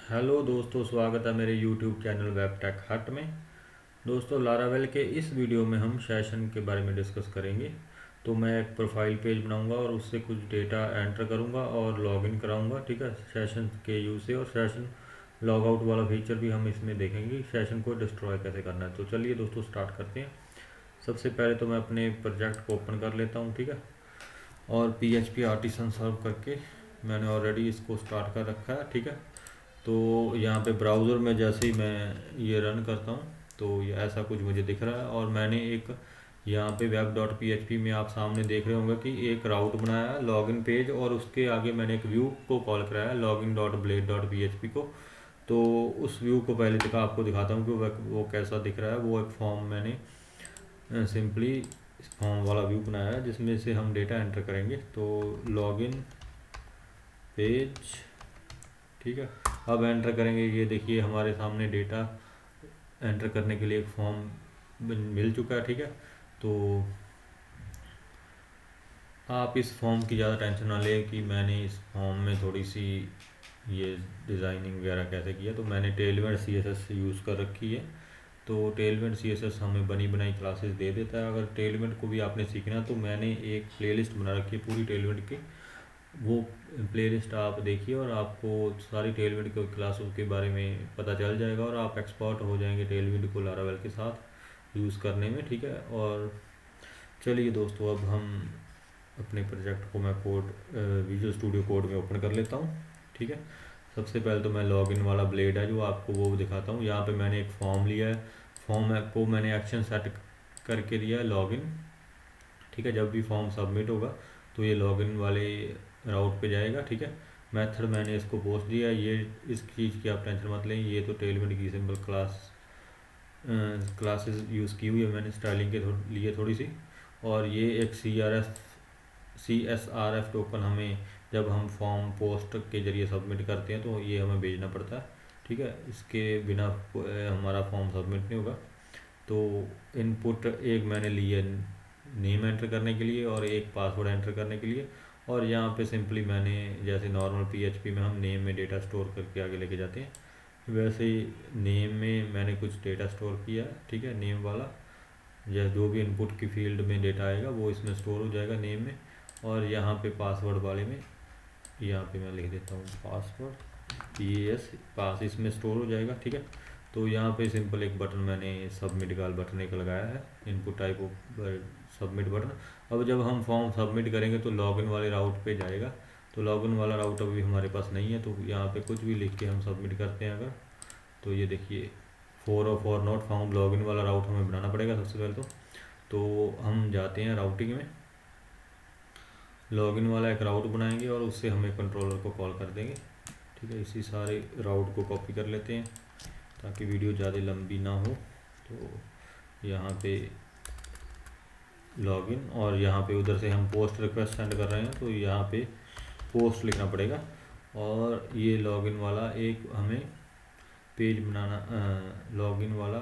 Hello दोस्तों, स्वागत है मेरे यूट्यूब चैनल वेब टेक हट में। दोस्तों, लारावेल के इस वीडियो में हम सेशन के बारे में डिस्कस करेंगे। तो मैं एक प्रोफाइल पेज बनाऊंगा और उससे कुछ डेटा एंटर करूंगा और लॉगिन कराऊंगा, ठीक है, सेशन के यूज से। और सेशन लॉग आउट वाला फीचर भी हम इसमें देखेंगे, सेशन को डिस्ट्रॉय कैसे करना है। तो चलिए दोस्तों, स्टार्ट करते हैं। सबसे पहले तो मैं अपने प्रोजेक्ट को ओपन कर लेता हूँ, ठीक है। और PHP आर्टिसन सर्व करके मैंने ऑलरेडी इसको स्टार्ट कर रखा है, ठीक है। तो यहाँ पे ब्राउज़र में जैसे ही मैं ये रन करता हूँ तो ये ऐसा कुछ मुझे दिख रहा है। और मैंने एक यहाँ पे web.php में आप सामने देख रहे होंगे कि एक राउट बनाया है लॉगिन पेज, और उसके आगे मैंने एक व्यू को कॉल कराया है login.blade.php को। तो उस व्यू को पहले आपको दिखाता हूँ कि वो कैसा दिख रहा है। वो एक फॉर्म मैंने सिंपली फॉर्म वाला व्यू बनाया है जिसमें से हम डेटा एंटर करेंगे। तो लॉगिन पेज, ठीक है। अब एंटर करेंगे, ये देखिए हमारे सामने डेटा एंटर करने के लिए एक फॉर्म मिल चुका है, ठीक है। तो आप इस फॉर्म की ज़्यादा टेंशन ना लें कि मैंने इस फॉर्म में थोड़ी सी ये डिज़ाइनिंग वगैरह कैसे किया। तो मैंने टेलविंड CSS यूज़ कर रखी है। तो टेलविंड CSS हमें बनी बनाई क्लासेस दे देता है। अगर टेलविंड को भी आपने सीखना तो मैंने एक प्लेलिस्ट बना रखी है पूरी टेलविंड की। वो प्लेलिस्ट आप देखिए और आपको सारी टेलविंड के क्लासों के बारे में पता चल जाएगा और आप एक्सपर्ट हो जाएंगे टेलविंड को लारावेल के साथ यूज़ करने में, ठीक है। और चलिए दोस्तों, अब हम अपने प्रोजेक्ट को मैं विजुअल स्टूडियो कोड में ओपन कर लेता हूँ, ठीक है। सबसे पहले तो मैं लॉगिन वाला ब्लेड है जो आपको वो दिखाता हूँ। यहाँ पे मैंने एक फॉर्म लिया है, फॉर्म को मैंने एक्शन सेट करके दिया है लॉगिन, ठीक है। जब भी फॉर्म सबमिट होगा तो ये लॉगिन वाले राउट पे जाएगा, ठीक है। मेथड मैंने इसको पोस्ट दिया है। ये इस चीज़ की आप टेंशन मत लें, ये तो टेलविंड की सिंपल क्लासेस यूज़ की हुई है मैंने स्टाइलिंग के लिए थोड़ी सी। और ये एक CSRF टोकन हमें जब हम फॉर्म पोस्ट के ज़रिए सबमिट करते हैं तो ये हमें भेजना पड़ता है, ठीक है। इसके बिना हमारा फॉर्म सबमिट नहीं होगा। तो इनपुट एक मैंने लिए नेम एंटर करने के लिए और एक पासवर्ड एंटर करने के लिए। और यहाँ पे सिंपली मैंने जैसे नॉर्मल PHP में हम नेम में डेटा स्टोर करके आगे लेके जाते हैं, वैसे ही नेम में मैंने कुछ डेटा स्टोर किया, ठीक है। नेम वाला या जो भी इनपुट की फील्ड में डेटा आएगा वो इसमें स्टोर हो जाएगा नेम में। और यहाँ पे पासवर्ड वाले में यहाँ पे मैं लिख देता हूँ पासवर्ड, PAS पास, इसमें स्टोर हो जाएगा, ठीक है। तो यहाँ पे सिंपल एक बटन मैंने सबमिट का बटन एक लगाया है, input type of submit button. अब जब हम फॉर्म सबमिट करेंगे तो लॉगिन वाले राउट पे जाएगा। तो लॉगिन वाला राउट अभी हमारे पास नहीं है, तो यहाँ पे कुछ भी लिख के हम सबमिट करते हैं अगर, तो ये देखिए फॉर नॉट फाउंड लॉगिन वाला राउट हमें बनाना पड़ेगा सबसे पहले तो हम जाते हैं राउटिंग में, लॉगिन वाला एक राउट बनाएंगे और उससे हमें कंट्रोलर को कॉल कर देंगे, ठीक है। इसी सारे राउट को कॉपी कर लेते हैं ताकि वीडियो ज़्यादा लंबी ना हो। तो यहाँ पे लॉगिन, और यहाँ पे उधर से हम पोस्ट रिक्वेस्ट सेंड कर रहे हैं तो यहाँ पे पोस्ट लिखना पड़ेगा। और ये लॉगिन वाला एक हमें पेज बनाना, लॉगिन वाला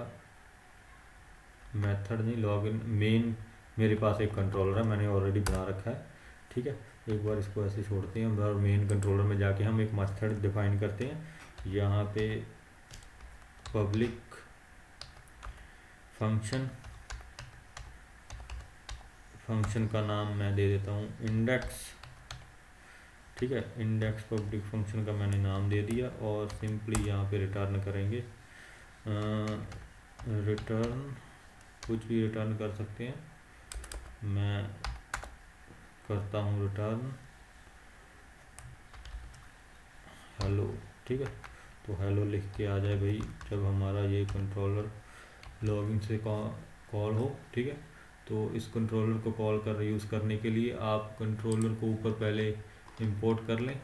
मेथड नहीं, लॉगिन मेन मेरे पास एक कंट्रोलर है मैंने ऑलरेडी बना रखा है, ठीक है। एक बार इसको ऐसे छोड़ते हैं और मेन कंट्रोलर में जाके हम एक मेथड डिफाइन करते हैं। यहाँ पे पब्लिक फंक्शन का नाम मैं दे देता हूँ इंडेक्स, ठीक है। इंडेक्स पब्लिक फंक्शन का मैंने नाम दे दिया और सिंपली यहाँ पे रिटर्न करेंगे, रिटर्न कुछ भी रिटर्न कर सकते हैं। मैं करता हूँ रिटर्न हेलो, ठीक है। तो हेलो लिख के आ जाए भाई जब हमारा ये कंट्रोलर लॉगिन से कॉल हो, ठीक है। तो इस कंट्रोलर को यूज़ करने के लिए आप कंट्रोलर को ऊपर पहले इंपोर्ट कर लें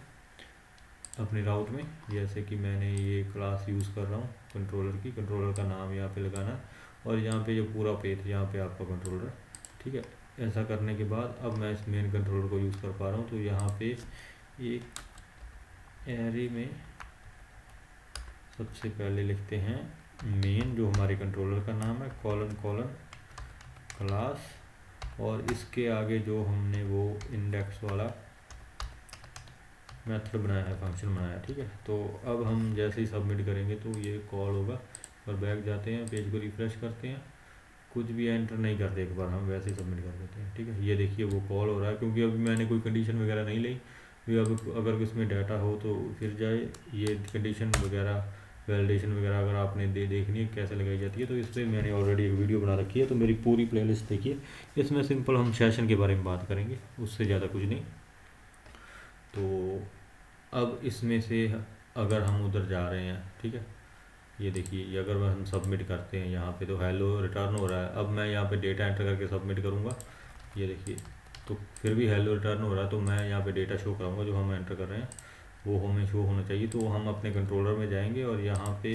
अपने राउट में। जैसे कि मैंने ये क्लास यूज़ कर रहा हूँ कंट्रोलर की, कंट्रोलर का नाम यहाँ पे लगाना है और यहाँ पे जो पूरा पेज यहाँ पे आपका कंट्रोलर है, ठीक है। ऐसा करने के बाद अब मैं इस मेन कंट्रोलर को यूज़ कर पा रहा हूँ। तो यहाँ पे एक एरे में सबसे पहले लिखते हैं मेन, जो हमारे कंट्रोलर का नाम है, कॉलन क्लास, और इसके आगे जो हमने वो इंडेक्स वाला मेथड बनाया है, फंक्शन बनाया है, ठीक है। तो अब हम जैसे ही सबमिट करेंगे तो ये कॉल होगा, और बैक जाते हैं, पेज को रिफ्रेश करते हैं, कुछ भी एंटर नहीं करते, एक बार हम वैसे ही सबमिट कर देते हैं, ठीक है। ये देखिए वो कॉल हो रहा है, क्योंकि अभी मैंने कोई कंडीशन वगैरह नहीं ली। भी अब अगर इसमें डाटा हो तो फिर जाए, ये कंडीशन वगैरह, वैलिडेशन वगैरह अगर आपने देखनी है कैसे लगाई जाती है, तो इस पर मैंने ऑलरेडी एक वीडियो बना रखी है, तो मेरी पूरी प्लेलिस्ट देखिए। इसमें सिंपल हम सेशन के बारे में बात करेंगे, उससे ज़्यादा कुछ नहीं। तो अब इसमें से अगर हम उधर जा रहे हैं, ठीक है, ये देखिए, ये अगर हम सबमिट करते हैं यहाँ पे तो हेलो रिटर्न हो रहा है। अब मैं यहाँ पे डेटा एंटर करके सबमिट करूँगा, ये देखिए, तो फिर भी हेलो रिटर्न हो रहा है। तो मैं यहाँ पे डेटा शो कराऊँगा जो हम एंटर कर रहे हैं, वो हमें शो होना चाहिए। तो हम अपने कंट्रोलर में जाएंगे और यहाँ पे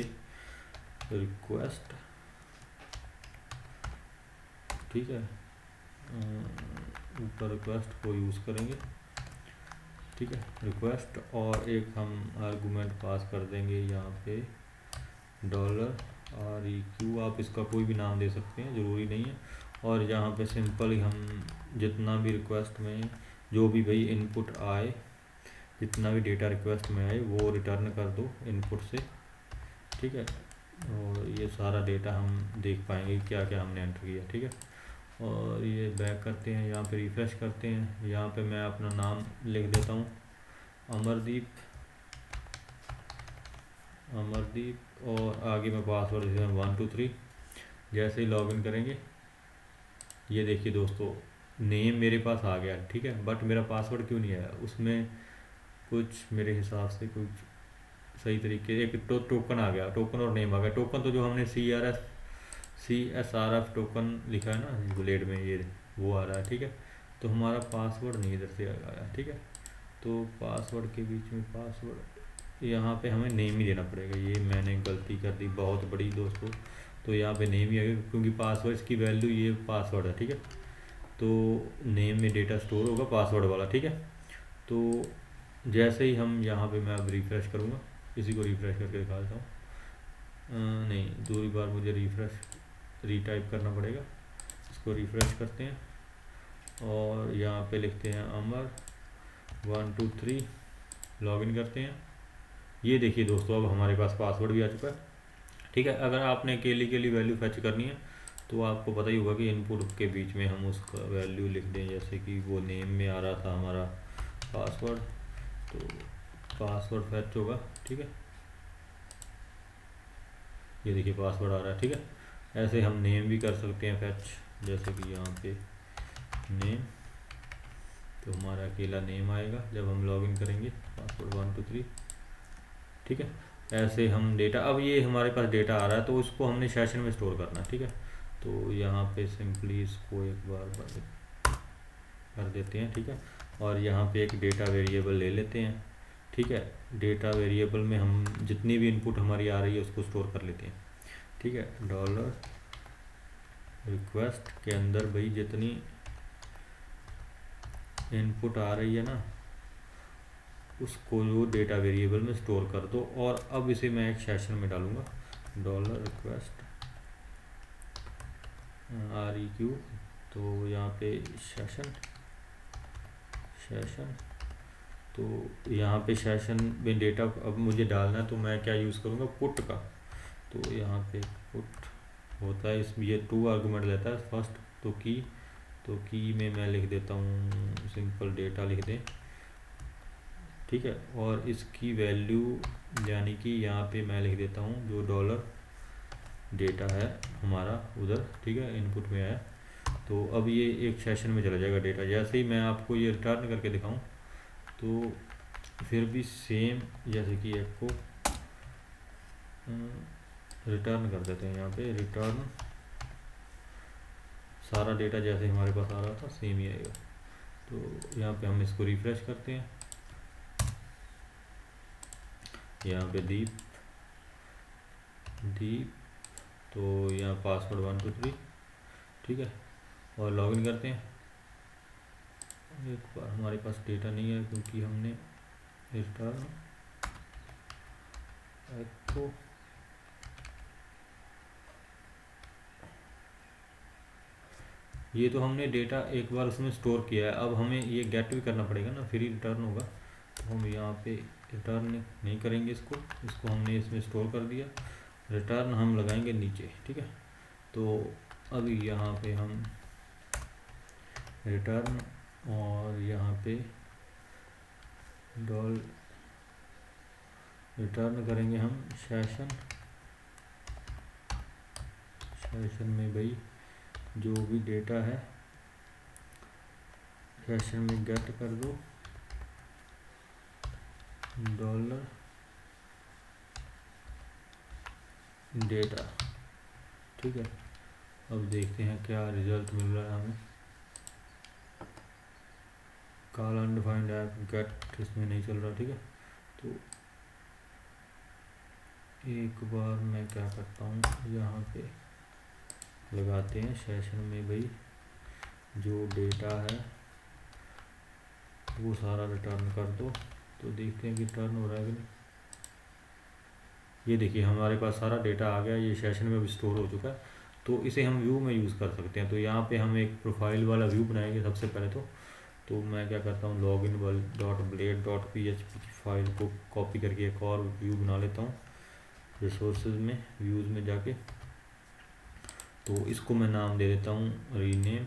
रिक्वेस्ट, ठीक है, ऊपर रिक्वेस्ट को यूज़ करेंगे, ठीक है, रिक्वेस्ट, और एक हम आर्गूमेंट पास कर देंगे यहाँ पे $REQ, आप इसका कोई भी नाम दे सकते हैं, ज़रूरी नहीं है। और यहाँ पे सिंपल ही हम जितना भी रिक्वेस्ट में जो भी भाई इनपुट आए, जितना भी डेटा रिक्वेस्ट में आए वो रिटर्न कर दो इनपुट से, ठीक है। और ये सारा डेटा हम देख पाएंगे क्या क्या हमने एंटर किया, ठीक है। और ये बैक करते हैं, यहाँ पे रिफ्रेश करते हैं, यहाँ पे मैं अपना नाम लिख देता हूँ, अमरदीप, और आगे मैं पासवर्ड देता हूँ 1 2 3। जैसे ही लॉगिन करेंगे, ये देखिए दोस्तों, नेम मेरे पास आ गया, ठीक है, बट मेरा पासवर्ड क्यों नहीं आया, उसमें कुछ मेरे हिसाब से कुछ सही तरीके, एक टोकन आ गया, टोकन और नेम आ गया। टोकन तो जो हमने CSRF टोकन लिखा है ना बुलेट में, ये वो आ रहा है, ठीक है। तो हमारा पासवर्ड नहीं इधर से आया, ठीक है। तो पासवर्ड के बीच में पासवर्ड, यहाँ पे हमें नेम ही देना पड़ेगा। ये मैंने गलती कर दी बहुत बड़ी दोस्तों, तो यहाँ पे नेम ही आएगा, क्योंकि पासवर्ड की वैल्यू ये पासवर्ड है, ठीक है। तो नेम में डेटा स्टोर होगा पासवर्ड वाला, ठीक है। तो जैसे ही हम यहाँ पे, मैं अब रिफ़्रेश करूँगा, इसी को रिफ़्रेश करके दिखा देता हूँ। नहीं, दूसरी बार मुझे रीटाइप करना पड़ेगा। इसको रिफ़्रेश करते हैं और यहाँ पे लिखते हैं अमर 1 2 3, लॉगिन करते हैं। ये देखिए दोस्तों, अब हमारे पास पासवर्ड भी आ चुका है, ठीक है। अगर आपने अकेली वैल्यू फैच करनी है तो आपको पता ही होगा कि इनपुट के बीच में हम उसका वैल्यू लिख दें, जैसे कि वो नेम में आ रहा था हमारा पासवर्ड, तो पासवर्ड फैच होगा, ठीक है। ये देखिए पासवर्ड आ रहा है, ठीक है। ऐसे हम नेम भी कर सकते हैं फैच, जैसे कि यहाँ पे नेम, तो हमारा अकेला नेम आएगा जब हम लॉगिन करेंगे, पासवर्ड 1 2 3, ठीक है। ऐसे हम डेटा, अब ये हमारे पास डेटा आ रहा है तो उसको हमने सेशन में स्टोर करना है, ठीक है। तो यहाँ पे सिंपली इसको एक बार कर देते हैं, ठीक है। और यहाँ पे एक डेटा वेरिएबल ले लेते हैं, ठीक है। डेटा वेरिएबल में हम जितनी भी इनपुट हमारी आ रही है उसको स्टोर कर लेते हैं, ठीक है। $रिक्वेस्ट के अंदर भाई जितनी इनपुट आ रही है ना, उसको जो डेटा वेरिएबल में स्टोर कर दो। और अब इसे मैं एक सेशन में डालूँगा, $रिक्वेस्ट REQ, तो यहाँ पे सेशन, तो यहाँ पे सेशन में डेटा अब मुझे डालना है, तो मैं क्या यूज़ करूँगा, पुट का। तो यहाँ पे पुट होता है, इसमें ये 2 आर्गूमेंट लेता है, फर्स्ट तो की में मैं लिख देता हूँ सिंपल डेटा लिख दें, ठीक है। और इसकी वैल्यू यानी कि यहाँ पे मैं लिख देता हूँ जो डॉलर डेटा है हमारा उधर, ठीक है, इनपुट में है। तो अब ये एक सेशन में चला जाएगा डेटा। जैसे ही मैं आपको ये रिटर्न करके दिखाऊं तो फिर भी सेम, जैसे कि एक को रिटर्न कर देते हैं, यहाँ पे रिटर्न, सारा डेटा जैसे हमारे पास आ रहा था सेम ही आएगा। तो यहाँ पे हम इसको रिफ्रेश करते हैं, यहाँ पे दीप, तो यहाँ पासवर्ड 1 2 3, ठीक है। और लॉगिन करते हैं। एक बार हमारे पास डेटा नहीं है क्योंकि हमने रिटर्न एको, ये तो हमने डेटा एक बार उसमें स्टोर किया है, अब हमें ये गेट भी करना पड़ेगा ना, फिर ही रिटर्न होगा। तो हम यहाँ पे रिटर्न नहीं करेंगे, इसको हमने इसमें स्टोर कर दिया। रिटर्न हम लगाएंगे नीचे, ठीक है। तो अभी यहाँ पे हम रिटर्न और यहाँ पे रिटर्न करेंगे हम सेशन में भाई जो भी डेटा है सेशन में गेट कर दो $डेटा, ठीक है। अब देखते हैं क्या रिजल्ट मिल रहा है हमें। कॉल अनडिफाइंड ऐप गेट इसमें नहीं चल रहा, ठीक है। तो एक बार मैं क्या करता हूँ, यहाँ पे लगाते हैं सेशन में भाई जो डेटा है वो सारा रिटर्न कर दो। तो देखते हैं कि रिटर्न हो रहा है कि नहीं। ये देखिए हमारे पास सारा डेटा आ गया, ये सेशन में भी स्टोर हो चुका है। तो इसे हम व्यू में यूज़ कर सकते हैं। तो यहाँ पे हम एक प्रोफाइल वाला व्यू बनाएंगे सबसे पहले। तो मैं क्या करता हूँ, login.blade.php की फाइल को कॉपी करके एक और व्यू बना लेता हूँ रिसोर्सेज में, व्यूज़ में जाके। तो इसको मैं नाम दे देता हूँ रीनेम,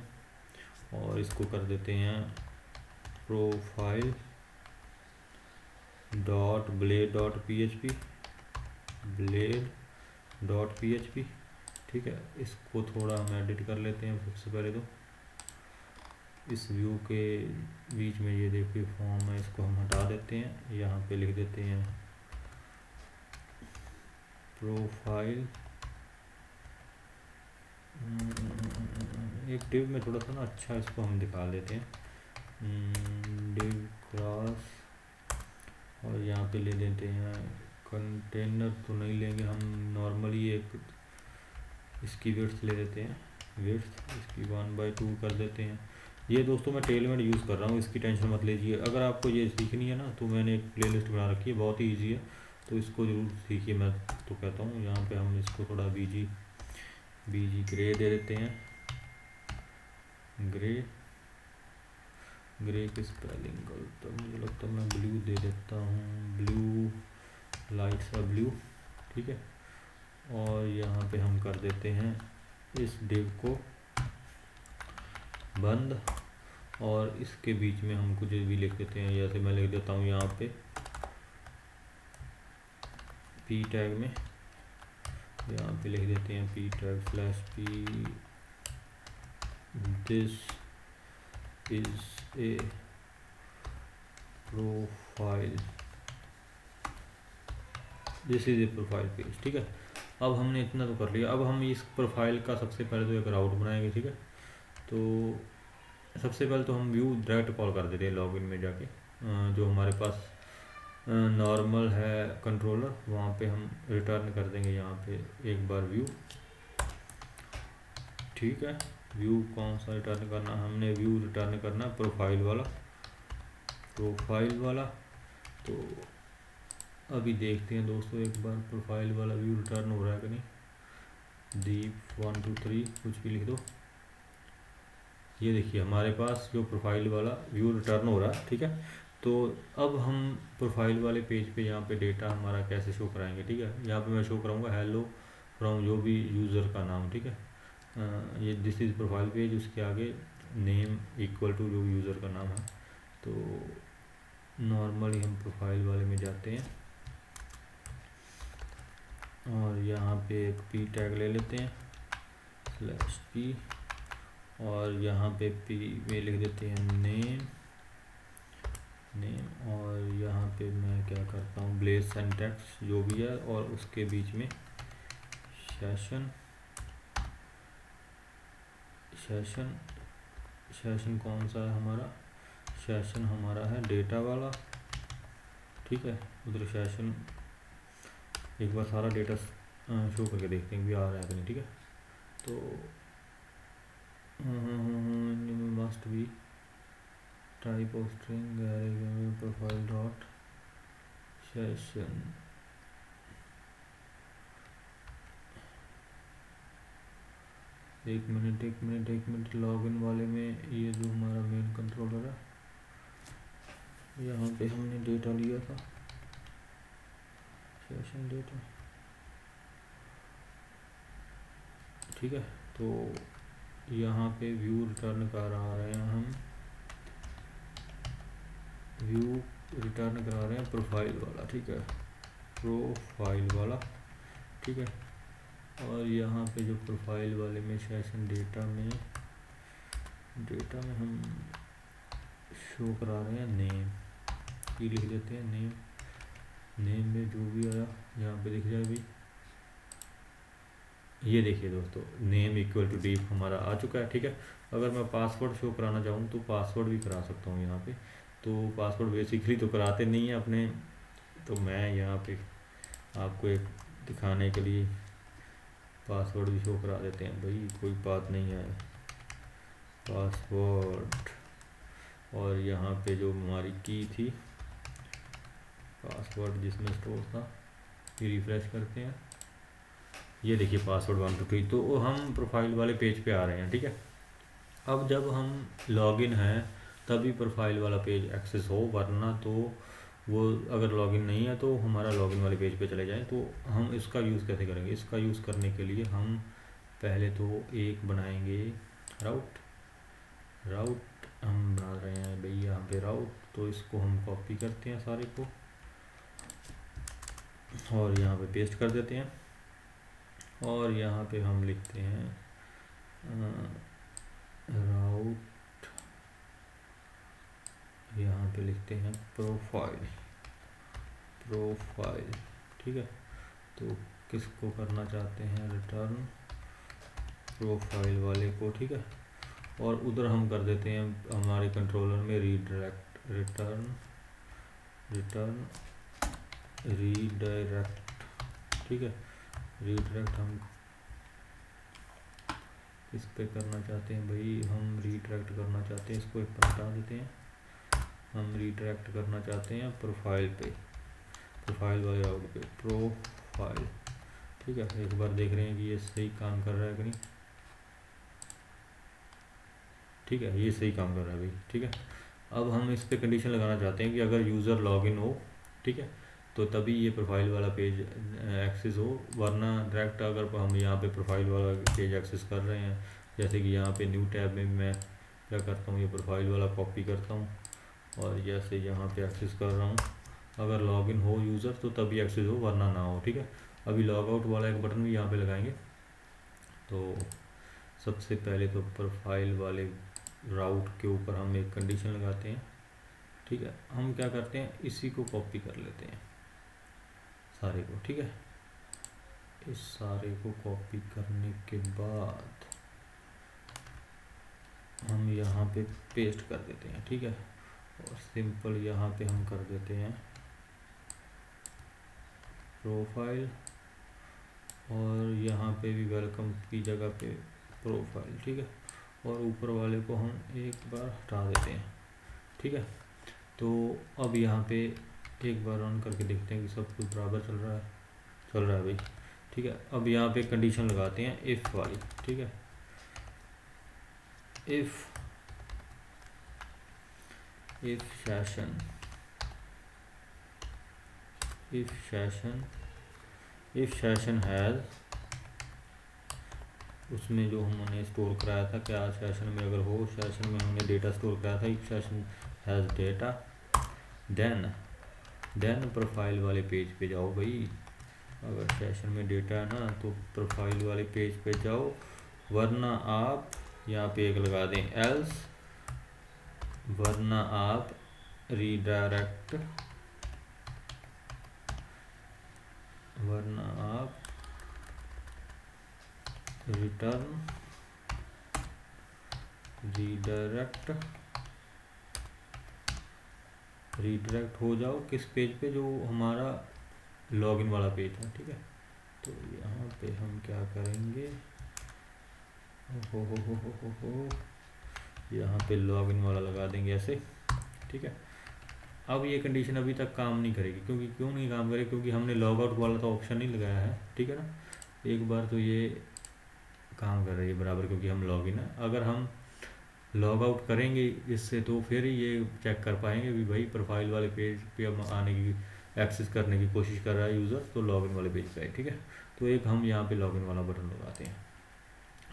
और इसको कर देते हैं blade.php, ठीक है। इसको थोड़ा हम एडिट कर लेते हैं सबसे पहले। तो इस व्यू के बीच में ये देखिए फॉर्म है, इसको हम हटा देते हैं। यहाँ पे लिख देते हैं प्रोफाइल। एक डिव में थोड़ा सा ना अच्छा इसको हम दिखा देते हैं, डिव क्लास, और यहाँ पे ले लेते हैं कंटेनर। तो नहीं लेंगे हम, नॉर्मली एक इसकी विड्थ ले लेते हैं, विड्थ इसकी 1/2 कर देते हैं। ये दोस्तों मैं टेलमेट यूज़ कर रहा हूँ, इसकी टेंशन मत लीजिए। अगर आपको ये सीखनी है ना तो मैंने एक प्लेलिस्ट बना रखी है, बहुत ही ईजी है, तो इसको ज़रूर सीखिए। मैं तो कहता हूँ यहाँ पे हम इसको थोड़ा बीजी ग्रे दे देते हैं। ग्रे की स्पेलिंग गलत है, मुझे लगता है मैं ब्लू दे देता हूँ, ब्लू, लाइट सा ब्लू, ठीक है। और यहाँ पे हम कर देते हैं इस डिव को बंद, और इसके बीच में हम कुछ भी लिख देते हैं। जैसे मैं लिख देता हूँ यहाँ पे पी टैग में, यहाँ पे लिख देते हैं P tag /p, this is a profile, page, ठीक है। अब हमने इतना तो कर लिया। अब हम इस प्रोफाइल का सबसे पहले तो एक राउट बनाएंगे, ठीक है। तो सबसे पहले तो हम व्यू डायरेक्ट कॉल कर देते हैं लॉगिन में जाके। जो हमारे पास नॉर्मल है कंट्रोलर, वहाँ पे हम रिटर्न कर देंगे यहाँ पे एक बार व्यू, ठीक है। व्यू कौन सा रिटर्न करना, हमने व्यू रिटर्न करना प्रोफाइल वाला। तो अभी देखते हैं दोस्तों एक बार प्रोफाइल वाला व्यू रिटर्न हो रहा है कि नहीं। दीप 1 2 3 कुछ भी लिख दो। ये देखिए हमारे पास जो प्रोफाइल वाला व्यू रिटर्न हो रहा है, ठीक है। तो अब हम प्रोफाइल वाले पेज पे यहाँ पे डेटा हमारा कैसे शो कराएंगे, ठीक है। यहाँ पे मैं शो कराऊंगा हेलो फ्रॉम जो भी यूज़र का नाम, ठीक है। ये दिस इज़ प्रोफाइल पेज, उसके आगे नेम इक्वल टू जो यूज़र का नाम है। तो नॉर्मली हम प्रोफाइल वाले में जाते हैं और यहाँ पे एक पी टैग ले लेते हैं /p, और यहाँ पे पी में लिख देते हैं नेम, और यहाँ पे मैं क्या करता हूँ ब्लेड सिंटैक्स जो भी है, और उसके बीच में सेशन कौन सा है हमारा, सेशन हमारा है डेटा वाला, ठीक है। उधर सेशन एक बार सारा डेटा शो करके देखते हैं भी आ रहा है कि नहीं, ठीक है। तो must be type of string profile dot session, एक मिनट लॉगिन वाले में ये जो हमारा मेन कंट्रोलर है यहाँ पे हमने डेटा लिया था, सेशन डेटा, ठीक है। तो यहाँ पे व्यू रिटर्न करा रहे हैं हम, व्यू रिटर्न करा रहे हैं प्रोफाइल वाला, ठीक है, प्रोफाइल वाला, ठीक है। और यहाँ पे जो प्रोफाइल वाले में सेशन डेटा में हम शो करा रहे हैं नेम, की लिख देते हैं नेम, नेम में जो भी आया यहाँ पे दिख जाए भाई। ये देखिए दोस्तों, नेम इक्वल टू डीप हमारा आ चुका है, ठीक है। अगर मैं पासवर्ड शो कराना चाहूँ तो पासवर्ड भी करा सकता हूँ यहाँ पे। तो पासवर्ड बेसिकली तो कराते नहीं है अपने, तो मैं यहाँ पे आपको एक दिखाने के लिए पासवर्ड भी शो करा देते हैं भाई, कोई बात नहीं है। पासवर्ड, और यहाँ पे जो हमारी की थी, पासवर्ड जिसमें स्टोर था, ये रिफ्रेश करते हैं, ये देखिए पासवर्ड 1 2 3। तो हम प्रोफाइल वाले पेज पे आ रहे हैं, ठीक है। अब जब हम लॉगिन हैं तभी प्रोफाइल वाला पेज एक्सेस हो, वरना तो वो अगर लॉगिन नहीं है तो हमारा लॉगिन वाले पेज पे चले जाएं। तो हम इसका यूज़ कैसे करेंगे? इसका यूज़ करने के लिए हम पहले तो एक बनाएंगे राउट हम बना रहे हैं भाई यहाँ पे राउट। तो इसको हम कॉपी करते हैं सारे को और यहाँ पे पेस्ट कर देते हैं, और यहाँ पे हम लिखते हैं राउट, यहाँ पे लिखते हैं प्रोफाइल, ठीक है। तो किसको करना चाहते हैं रिटर्न? प्रोफाइल वाले को, ठीक है। और उधर हम कर देते हैं हमारे कंट्रोलर में रिटर्न रीडायरेक्ट, ठीक है। रीडायरेक्ट हम किस पे करना चाहते हैं भाई? हम रीडायरेक्ट करना चाहते हैं, इसको एक पर हटा देते हैं, हम रीडायरेक्ट करना चाहते हैं प्रोफाइल पे, प्रोफाइल वाले राउट पे, प्रोफाइल, ठीक है। एक बार देख रहे हैं कि ये सही काम कर रहा है कि नहीं, ठीक है, ये सही काम कर रहा है भाई, ठीक है। अब हम इस पे कंडीशन लगाना चाहते हैं कि अगर यूज़र लॉगिन हो, ठीक है, तो तभी ये प्रोफाइल वाला पेज एक्सेस हो, वरना डायरेक्ट अगर हम यहाँ पे प्रोफाइल वाला पेज एक्सेस कर रहे हैं, जैसे कि यहाँ पे न्यू टैब में मैं क्या करता हूँ, ये प्रोफाइल वाला कॉपी करता हूँ और जैसे यहाँ पे एक्सेस कर रहा हूँ, अगर लॉगिन हो यूज़र तो तभी एक्सेस हो, वरना ना हो, ठीक है। अभी लॉग आउट वाला एक बटन भी यहाँ पे लगाएंगे। तो सबसे पहले तो प्रोफाइल वाले राउट के ऊपर हम एक कंडीशन लगाते हैं, ठीक है। हम क्या करते हैं, इसी को कॉपी कर लेते हैं सारे को, ठीक है। इस सारे को कॉपी करने के बाद हम यहाँ पे पेस्ट कर देते हैं, ठीक है। और सिंपल यहाँ पे हम कर देते हैं प्रोफाइल, और यहाँ पे भी वेलकम की जगह पे प्रोफाइल, ठीक है। और ऊपर वाले को हम एक बार हटा देते हैं, ठीक है। तो अब यहाँ पे एक बार रन करके देखते हैं कि सब कुछ बराबर चल रहा है भाई, ठीक है। अब यहाँ पे कंडीशन लगाते हैं इफ़ वाली, ठीक है। इफ़ सेशन हैज़, उसमें जो हमने स्टोर कराया था, क्या सेशन में अगर हो, सेशन में हमने डेटा स्टोर कराया था, if session has data, then profile वाले पेज पे जाओ भाई। अगर सेशन में डेटा है ना तो प्रोफाइल वाले पेज पे जाओ, वरना आप यहाँ पे एक लगा दें एल्स, वरना आप रीडायरेक्ट, वरना आप रिटर्न रीडायरेक्ट हो जाओ किस पेज पे? जो हमारा लॉगिन वाला पेज है, ठीक है। तो यहाँ पे हम क्या करेंगे, हो यहाँ पे लॉगिन वाला लगा देंगे ऐसे, ठीक है। अब ये कंडीशन अभी तक काम नहीं करेगी, क्योंकि क्यों नहीं काम करेगी? क्योंकि हमने लॉग आउट वाला तो ऑप्शन नहीं लगाया है, ठीक है ना। एक बार तो ये काम कर रही है बराबर, क्योंकि हम लॉगिन है। अगर हम लॉग आउट करेंगे इससे तो फिर ये चेक कर पाएंगे भी भाई प्रोफाइल वाले पेज पे हम आने की एक्सेस करने की कोशिश कर रहा है यूज़र, तो लॉगिन वाले पेज पे है। ठीक है, तो एक हम यहाँ पे लॉगिन वाला बटन लगाते हैं,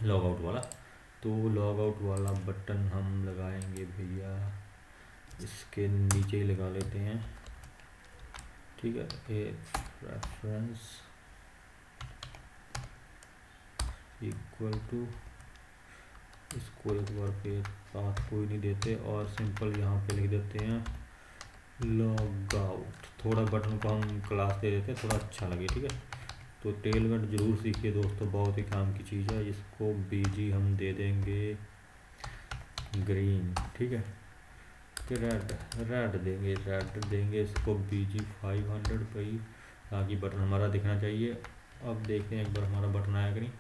लॉग आउट वाला। तो लॉग आउट वाला बटन हम लगाएंगे भैया इसके नीचे ही लगा लेते हैं। ठीक है, ए रेफरेंस इक्वल टू, इसको एक बार पे पाथ कोई नहीं देते और सिंपल यहाँ पे लिख देते हैं लॉग आउट। थोड़ा बटन को हम क्लास दे देते हैं, थोड़ा अच्छा लगे। ठीक है, तो टेलगेट ज़रूर सीखिए दोस्तों, बहुत ही काम की चीज़ है। इसको बीजी हम दे देंगे ग्रीन। ठीक है, कि रेड देंगे इसको बीजी 500 भाई, ताकि बटन हमारा दिखना चाहिए। अब देखते हैं एक बार हमारा बटन आया कि नहीं।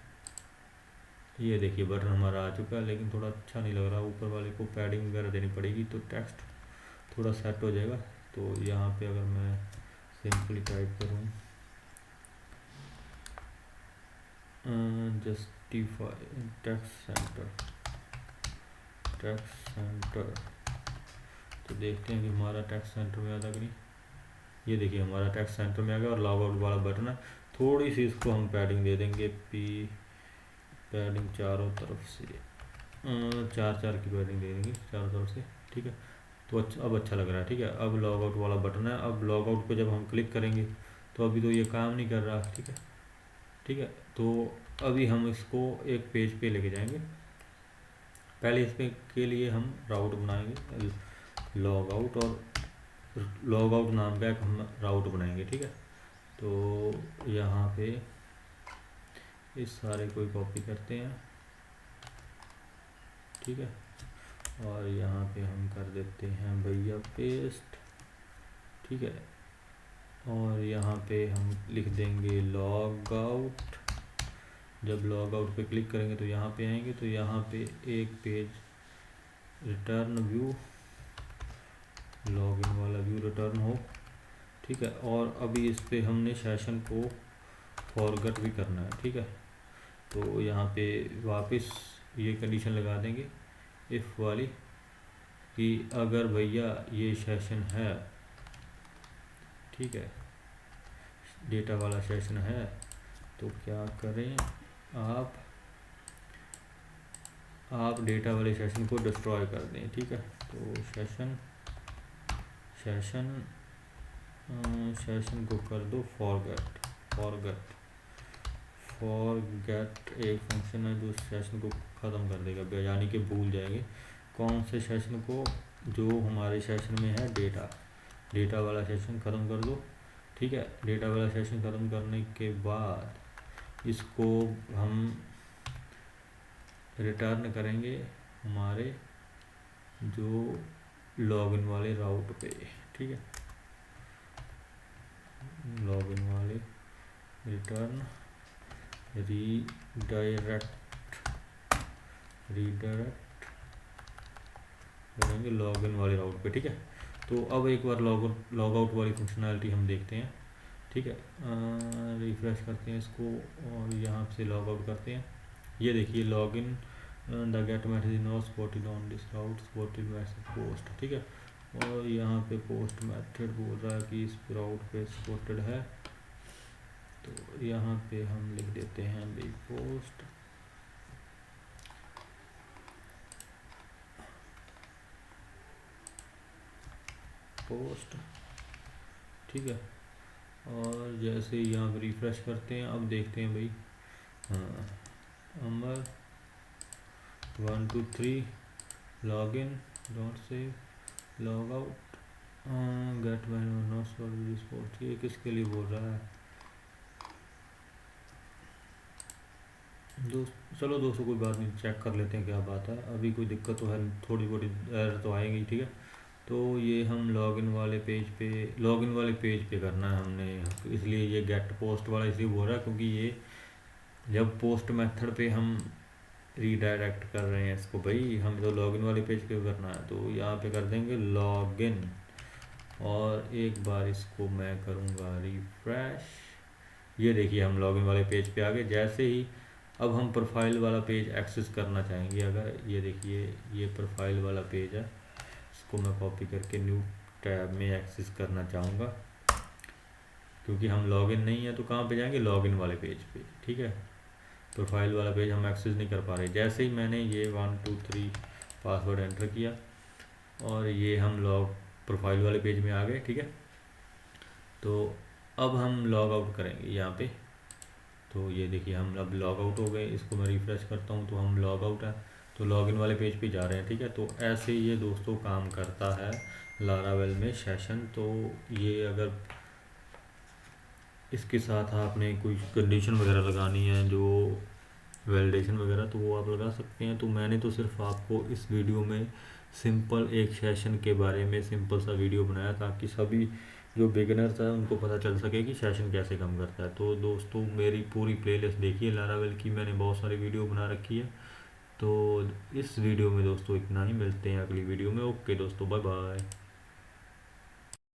ये देखिए बटन हमारा आ चुका है, लेकिन थोड़ा अच्छा नहीं लग रहा। ऊपर वाले को पैडिंग वगैरह देनी पड़ेगी तो टेक्स्ट थोड़ा सेट हो जाएगा। तो यहाँ पे अगर मैं सिंपली टाइप करूँ जस्टिफाई टेक्स्ट सेंटर, तो देखते हैं कि हमारा टेक्स्ट सेंटर में आता कि नहीं। ये देखिए हमारा टेक्स्ट सेंटर में आ गया और लॉग आउट वाला बटन है। थोड़ी सी इसको हम पैडिंग दे देंगे, पैडिंग चारों तरफ से 4 की पैडिंग दे देंगे चारों तरफ से। ठीक है, तो अब अच्छा लग रहा है। ठीक है, अब लॉग आउट वाला बटन है। अब लॉग आउट पे जब हम क्लिक करेंगे तो अभी तो ये काम नहीं कर रहा। ठीक है, तो अभी हम इसको एक पेज पे लेके जाएंगे। पहले इस पे के लिए हम राउट बनाएंगे, लॉग आउट, और लॉग आउट नाम का एक हम राउट बनाएंगे। ठीक है, तो यहाँ पे इस सारे को कॉपी करते हैं। ठीक है, और यहाँ पे हम कर देते हैं भैया पेस्ट। ठीक है, और यहाँ पे हम लिख देंगे लॉग आउट। जब लॉग आउट पे क्लिक करेंगे तो यहाँ पे आएंगे, तो यहाँ पे एक पेज रिटर्न व्यू, लॉगिन वाला व्यू रिटर्न हो। ठीक है, और अभी इस पे हमने सेशन को फॉरगेट भी करना है। ठीक है, तो यहाँ पे वापस ये कंडीशन लगा देंगे इफ़ वाली, कि अगर भैया ये सेशन है, ठीक है, डेटा वाला सेशन है, तो क्या करें आप डेटा वाले सेशन को डिस्ट्रॉय कर दें। ठीक है, तो सेशन को कर दो फॉरगेट एक फंक्शन है जो सेशन को ख़त्म कर देगा, यानी कि भूल जाएंगे कौन से सेशन को, जो हमारे सेशन में है डेटा वाला सेशन ख़त्म कर दो। ठीक है, डेटा वाला सेशन ख़त्म करने के बाद इसको हम रिटर्न करेंगे हमारे जो लॉगिन वाले राउट पे। ठीक है, लॉगिन वाले रिटर्न रीडायरेक्ट करेंगे लॉगिन वाले राउट पे। ठीक है, तो अब एक बार लॉग आउट वाली फंक्शनैलिटी हम देखते हैं। ठीक है, रिफ्रेश करते हैं इसको और यहाँ से लॉग आउट करते हैं। ये देखिए login the gate message not spotted on this route, spotted message post. ठीक है, और यहाँ पे पोस्ट मेथड बोल रहा है कि इस राउट पे स्पॉटेड है, तो यहाँ पे हम लिख देते हैं भाई पोस्ट। ठीक है, और जैसे यहाँ पे रिफ्रेश करते हैं, अब देखते हैं भाई, हाँ, अमर 1 2 3 login don't save log out get message not spotted this post. ये किसके लिए बोल रहा है चलो दोस्तों कोई बात नहीं, चेक कर लेते हैं क्या बात है। अभी कोई दिक्कत तो है, थोड़ी बहुत एरर तो आएगी। ठीक है, तो ये हम लॉगिन वाले पेज पे करना है हमने, इसलिए ये गेट पोस्ट वाला इसलिए बोल रहा है क्योंकि ये जब पोस्ट मेथड पे हम रीडायरेक्ट कर रहे हैं इसको, भाई हम तो लॉगिन वाले पेज पे करना है, तो यहाँ पे कर देंगे लॉगिन, और एक बार इसको मैं करूँगा रिफ्रेश। ये देखिए हम लॉगिन वाले पेज पे आ गए। जैसे ही अब हम प्रोफाइल वाला पेज एक्सेस करना चाहेंगे। अगर ये देखिए ये प्रोफाइल वाला पेज है, इसको मैं कॉपी करके न्यू टैब में एक्सेस करना चाहूँगा, क्योंकि हम लॉगिन नहीं है तो कहाँ पे जाएंगे, लॉगिन वाले पेज पे। ठीक है, प्रोफाइल वाला पेज हम एक्सेस नहीं कर पा रहे। जैसे ही मैंने ये 1 2 3 पासवर्ड एंटर किया और ये हम प्रोफाइल वाले पेज में आ गए। ठीक है, तो अब हम लॉग आउट करेंगे यहाँ पे। तो ये देखिए हम अब लॉग आउट हो गए। इसको मैं रिफ़्रेश करता हूँ तो हम लॉग आउट है, तो लॉगिन वाले पेज पे जा रहे हैं। ठीक है, तो ऐसे ये दोस्तों काम करता है लारावेल में सेशन। तो ये अगर इसके साथ आपने कोई कंडीशन वगैरह लगानी है, जो वैलिडेशन वगैरह, तो वो आप लगा सकते हैं। तो मैंने तो सिर्फ आपको इस वीडियो में सिंपल एक सेशन के बारे में सिंपल सा वीडियो बनाया, ताकि सभी जो बिगिनर्स हैं उनको पता चल सके कि सेशन कैसे काम करता है। तो दोस्तों मेरी पूरी प्लेलिस्ट देखिए लारावेल की, मैंने बहुत सारी वीडियो बना रखी है। तो इस वीडियो में दोस्तों इतना ही, मिलते हैं अगली वीडियो में। ओके दोस्तों, बाय बाय।